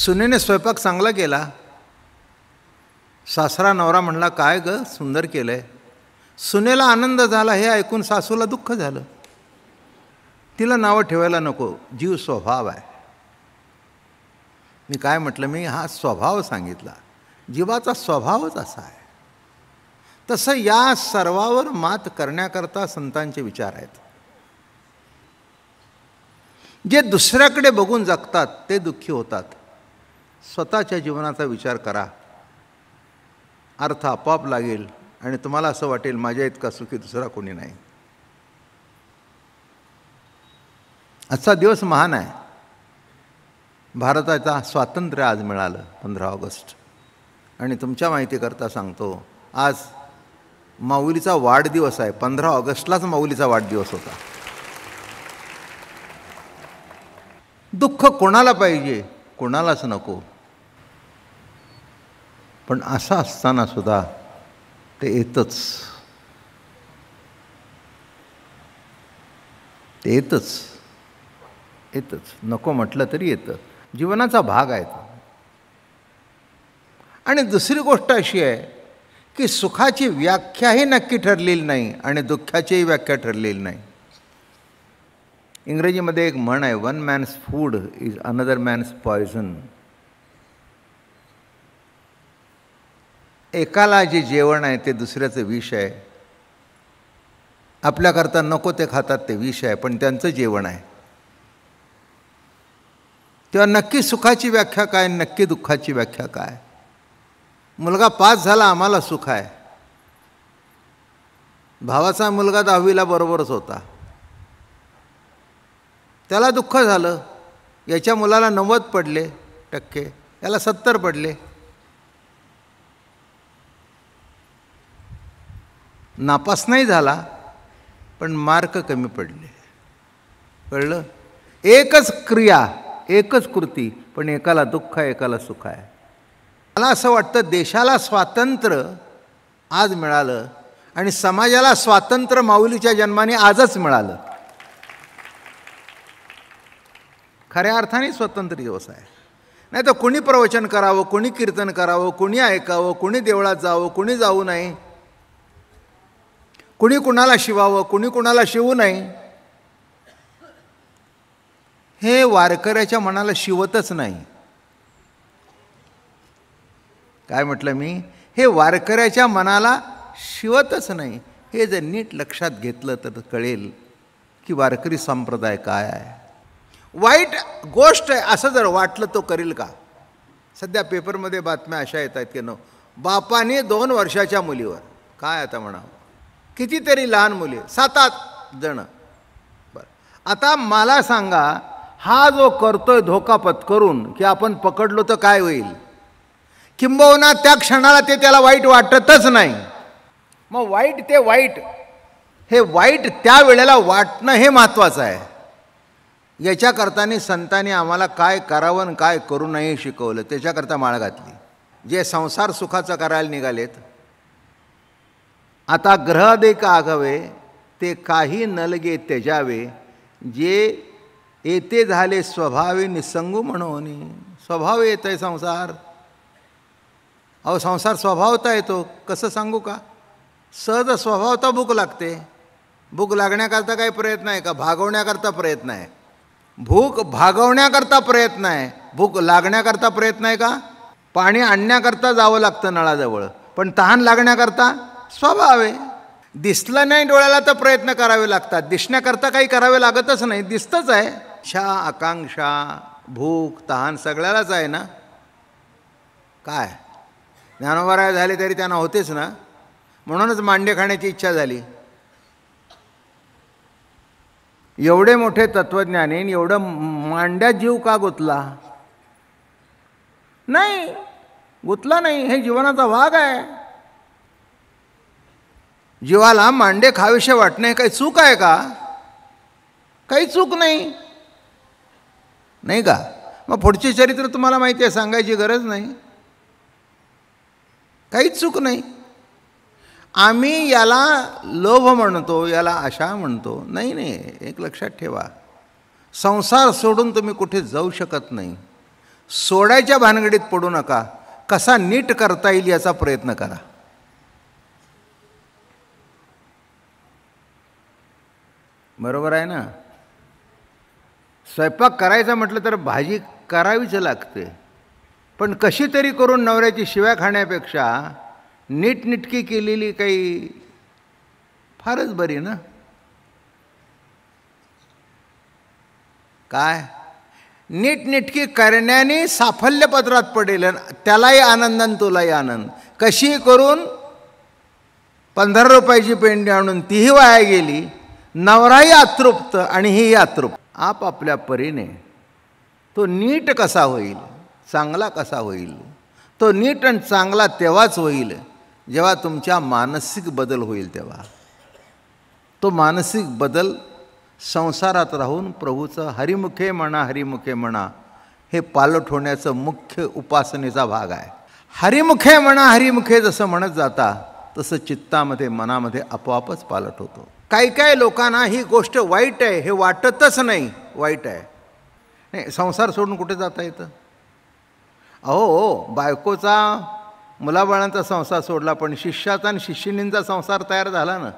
सुनेने स्वयंपाक चांगला केला. सासरा नवरा म्हणला, काय ग सुंदर केलंय. सुनेला आनंद झाला, हे ऐकून सासूला दुःख झालं. तिला नावं ठेवायला नको, जीव स्वभाव आहे. मी काय म्हटलं, मी हा स्वभाव सांगितला, जीवाचा स्वभावच असा आहे. तसं या सर्वावर मात करण्याकरता संतांचे विचार आहेत. जे दुसऱ्याकडे बघून जगतात ते दुःखी होतात. स्वतःच्या जीवनाचा विचार करा, अर्थ आपोआप लागेल आणि तुम्हाला असं वाटेल माझ्या इतका सुखी दुसरा कोणी नाही. आजचा दिवस महान आहे. भारताचा स्वातंत्र्य आज मिळालं 15 ऑगस्ट. आणि तुमच्या माहितीकरता सांगतो, आज माऊलीचा वाढदिवस आहे. 15 ऑगस्टलाच माऊलीचा वाढदिवस होता. दुःख कोणाला पाहिजे, कोणालाच नको. पण असं असताना सुद्धा ते येतच. ते येतच नको म्हटलं तरी येतं. जीवनाचा भाग आहे तो. आणि दुसरी गोष्ट अशी आहे की सुखाची व्याख्याही नक्की ठरलेली नाही आणि दुःखाचीही व्याख्या ठरलेली नाही. इंग्रजीमध्ये एक म्हण आहे, one man's food is another man's poison. एकाला जे जेवण आहे ते दुसऱ्याचं विष आहे. आपल्याकरता नको ते खातात ते विष आहे, पण त्यांचं जेवण आहे. तेव्हा नक्की सुखाची व्याख्या काय, नक्की दुःखाची व्याख्या काय. मुलगा पास झाला, आम्हाला सुख आहे. भावाचा मुलगा 10वीला बरोबरच होता, त्याला दुःख झालं. याच्या मुलाला 90 पडले टक्के, याला 70 पडले. नापास नाही झाला, पण मार्क कमी पडले. कळलं? एकच क्रिया, एकच कृती, पण एकाला दुःख आहे, एकाला सुख आहे. मला असं वाटतं देशाला स्वातंत्र्य आज मिळालं आणि समाजाला स्वातंत्र्य माऊलीच्या जन्माने आजच मिळालं. खऱ्या अर्थाने स्वतंत्र दिवस आहे. नाही तर कोणी प्रवचन करावं, कोणी कीर्तन करावं, कोणी ऐकावं, कोणी देवळात जावं, कोणी जाऊ नये, कुणी कुणाला शिवावं, कुणी कुणाला शिवू नये, हे वारकऱ्याच्या मनाला शिवतच नाही. काय म्हटलं मी? हे वारकऱ्याच्या मनाला शिवतच नाही. हे जर नीट लक्षात घेतलं तर कळेल की वारकरी संप्रदाय काय आहे. वाईट गोष्ट आहे असं जर वाटलं तो करील का? सध्या पेपरमध्ये बातम्या अशा येत आहेत की बापाने 2 वर्षाच्या मुलीवर, काय आता म्हणावं, कितीतरी लहान मुली, 7-8 जण. बरं, आता मला सांगा, हा जो करतोय धोका पत्करून की आपण पकडलो तर काय होईल? किंबहुना त्या क्षणाला ते त्याला वाईट वाटतच नाही. मग वाईट ते वाईट, हे वाईट त्या वेळेला वाटणं हे महत्त्वाचं आहे. याच्याकरताने संतांनी आम्हाला काय करावं आणि काय करू नये शिकवलं, त्याच्याकरता माळ घातली. जे संसार सुखाचं करायला निघालेत, आता ग्रहदेक आघावे ते काही नलगे त्यजावे, जे येते झाले स्वभावे निसंगू म्हणून. स्वभाव येत आहे संसार. अहो संसार स्वभावता येतो, कसं सांगू का? सहज स्वभावता भूक लागते. भूक लागण्याकरता काही प्रयत्न आहे का? भागवण्याकरता प्रयत्न आहे. भूक भागवण्याकरता प्रयत्न आहे, भूक लागण्याकरता प्रयत्न आहे का? पाणी आणण्याकरता जावं लागतं नळाजवळ, पण तहान लागण्याकरता स्वभाव आहे. दिसलं नाही डोळ्याला तर प्रयत्न करावे लागतात. दिसण्याकरता काही करावे लागतच नाही, दिसतंच आहे. इच्छा, आकांक्षा, भूक, तहान सगळ्यालाच आहे ना. काय ज्ञानोबा झाले तरी त्यांना होतेच ना. म्हणूनच मांडे खाण्याची इच्छा झाली. एवढे मोठे तत्त्वज्ञानी, एवढं मांड्यात जीव का गुंतला? नाही, गुंतला नाही. हे जीवनाचा भाग आहे. जीवाला मांडे खावेसे वाटणे काही चूक आहे का? काही चूक नाही, नाही का? मग पुढचे चरित्र तुम्हाला माहिती आहे, सांगायची गरज नाही. काहीच चूक नाही. आम्ही याला लोभ म्हणतो, याला आशा म्हणतो. नाही नाही, एक लक्षात ठेवा, संसार सोडून तुम्ही कुठे जाऊ शकत नाही. सोडायच्या भानगडीत पडू नका. कसा नीट करता येईल याचा प्रयत्न करा. बरोबर आहे ना? स्वयंपाक करायचा म्हटलं तर भाजी करावीच लागते, पण कशी तरी करून नवऱ्याची शिव्या खाण्यापेक्षा नीटनिटकी केलेली काही फारच बरी ना. काय नीटनिटकी करण्याने साफल्यपत्रात पडेल, त्यालाही आनंद आणि तुलाही आनंद. कशी करून 15 रुपयाची पेंडी आणून तीही वाया गेली, नवराही अतृप्त आणि ही अतृप्त. आपापल्या परीने तो नीट कसा होईल, चांगला कसा होईल. तो नीट आणि चांगला तेव्हाच होईल जेव्हा तुमच्या मानसिक बदल होईल. तेव्हा तो मानसिक बदल संसारात राहून प्रभूचं हरिमुखे म्हणा हरिमुखे म्हणा हे पालट होण्याचं मुख्य उपासनेचा भाग आहे. हरिमुखे म्हणा हरिमुखे जसं म्हणत जाता तसं चित्तामध्ये मनामध्ये आपोआपच पालट होतो. काही काही लोकांना ही गोष्ट वाईट आहे हे वाटतच नाही. वाईट आहे नाही, संसार सोडून कुठे जाता येतं? अहो, बायकोचा मुलाबाळांचा संसार सोडला, पण शिष्याचा आणि शिष्यिनींचा संसार तयार झाला ना,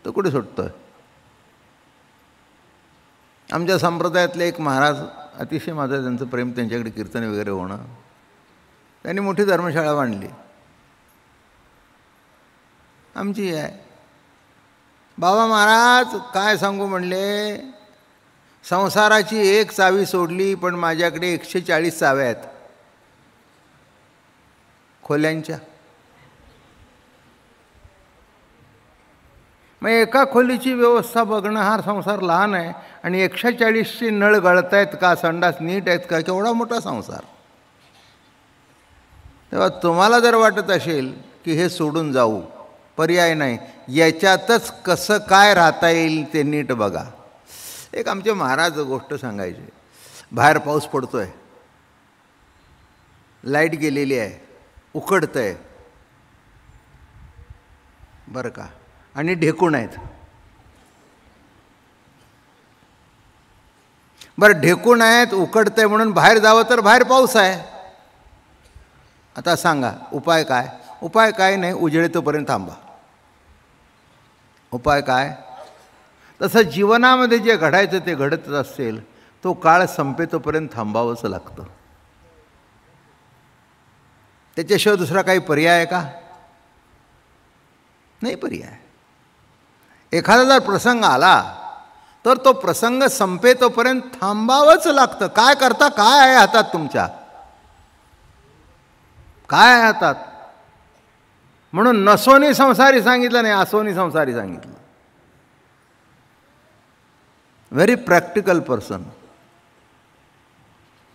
तो कुठे सुटतोय? आमच्या संप्रदायातले एक महाराज, अतिशय माझं त्यांचं प्रेम, त्यांच्याकडे कीर्तन वगैरे होणं, त्यांनी मोठी धर्मशाळा बांधली. आमची आहे. बाबा महाराज काय सांगू म्हणले, संसाराची एक चावी सोडली पण माझ्याकडे 140 चाव्या आहेत खोल्यांच्या. मग एका खोलीची व्यवस्था बघणं, हा संसार लहान आहे आणि 140ची नळ गळतायत का, संडास नीट आहेत का, केवढा मोठा संसार. तेव्हा तुम्हाला जर वाटत असेल की हे सोडून जाऊ, पर्याय नाही, याच्यातच कसं काय राहता येईल ते नीट बघा. एक आमचे महाराज गोष्ट सांगायचे. बाहेर पाऊस पडतोय, लाईट गेलेली आहे, उकडतंय बरं का, आणि ढेकूण आहेत. बरं, ढेकूण आहेत, उकडतंय म्हणून बाहेर जावं तर बाहेर पाऊस आहे. आता सांगा उपाय काय? उपाय काय नाही, उजेडेतोपर्यंत थांबा. उपाय काय? तसं जीवनामध्ये जे घडायचं ते घडतच असेल, तो काळ संपेतोपर्यंत थांबावंच लागतं. त्याच्याशिवाय दुसरा काही पर्याय आहे का? नाही पर्याय. एखादा जर प्रसंग आला तर तो प्रसंग संपेतोपर्यंत थांबावंच लागतं. काय करता? काय आहे हातात तुमच्या? काय आहे हातात? म्हणून नसोनी संसारी सांगितलं नाही, असोनी संसारी सांगितलं. Very practical person.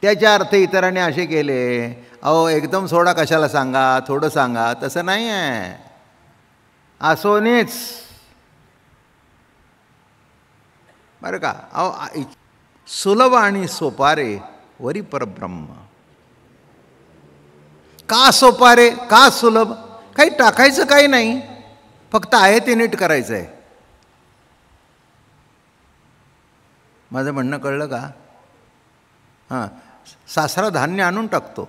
त्याचे अर्थ इतरांनी असे केले, अहो एकदम सोडा कशाला सांगा, थोडं सांगा, तसं नाही आहे. असोनीच बरं का. अहो सुलभ आणि सोपारे वरी परब्रह्म. का सोपारे, का सुलभ? काही टाकायचं काही नाही, फक्त आहे ते नीट करायचं आहे. माझं म्हणणं कळलं का? हां, सासरा धान्य आणून टाकतो,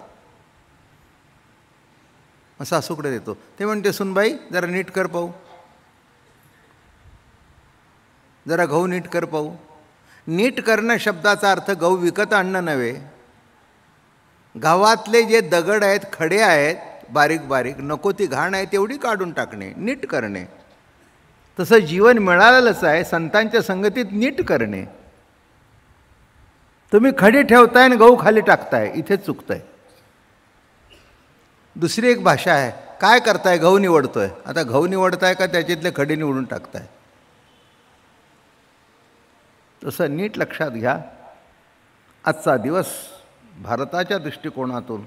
मग सासूकडे देतो. ते म्हणते सुनबाई जरा नीट कर पाहू, जरा गहू नीट कर पाहू. नीट करणं शब्दाचा अर्थ गहू विकत आणणं नव्हे. गावातले जे दगड आहेत, खडे आहेत, बारीक बारीक, नको ती घाण आहे तेवढी काढून टाकणे, नीट करणे. तसं जीवन मिळालेलंच आहे, संतांच्या संगतीत नीट करणे. तुम्ही खडी ठेवताय आणि गहू खाली टाकताय, इथेच चुकताय. दुसरी एक भाषा आहे, काय करताय? गहू निवडतोय. आता गहू निवडताय का त्याच्यातले खडे निवडून टाकताय? तसं नीट लक्षात घ्या. आजचा दिवस भारताच्या दृष्टिकोनातून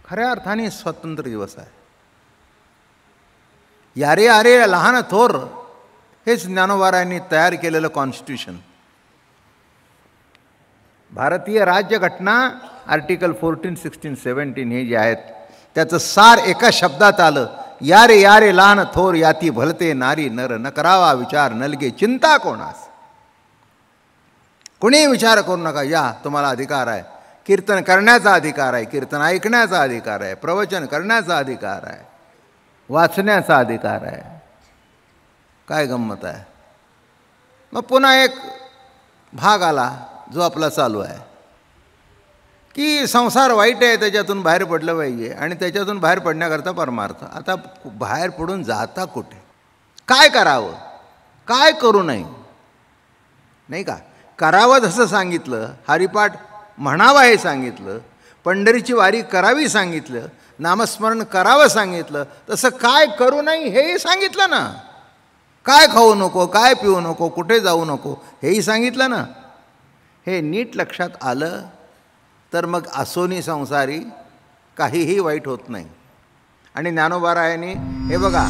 खऱ्या अर्थाने स्वतंत्र दिवस आहे. यारे आरे लहान थोर हेच ज्ञानोबारायांनी तयार केलेलं कॉन्स्टिट्यूशन. भारतीय राज्यघटना आर्टिकल 14, 16, 17 हे जे आहेत त्याचं सार एका शब्दात आलं, यारे यारे लहान थोर याती भलते नारी नर, न करावा विचार नलगे चिंता कोणास. कोणीही विचार करू नका, या तुम्हाला अधिकार आहे, कीर्तन करण्याचा अधिकार आहे, कीर्तन ऐकण्याचा अधिकार आहे, प्रवचन करण्याचा अधिकार आहे, वाचण्याचा अधिकार आहे. काय गंमत आहे. मग पुन्हा एक भाग आला जो आपला चालू आहे की संसार वाईट आहे, त्याच्यातून बाहेर पडलं पाहिजे आणि त्याच्यातून बाहेर पडण्याकरता परमार्थ. आता बाहेर पडून जाता कुठे, काय करावं, काय करू नये, नाही का. करावं जसं सांगितलं, हरिपाठ म्हणावा हे सांगितलं, पंढरीची वारी करावी सांगितलं, नामस्मरण करावं सांगितलं, तसं काय करू नये हेही सांगितलं ना. काय खाऊ नको, काय पिऊ नको, कुठे जाऊ नको हेही सांगितलं ना. हे नीट लक्षात आलं तर मग असोनी संसारी काहीही वाईट होत नाही. आणि ज्ञानोबारायांनी हे बघा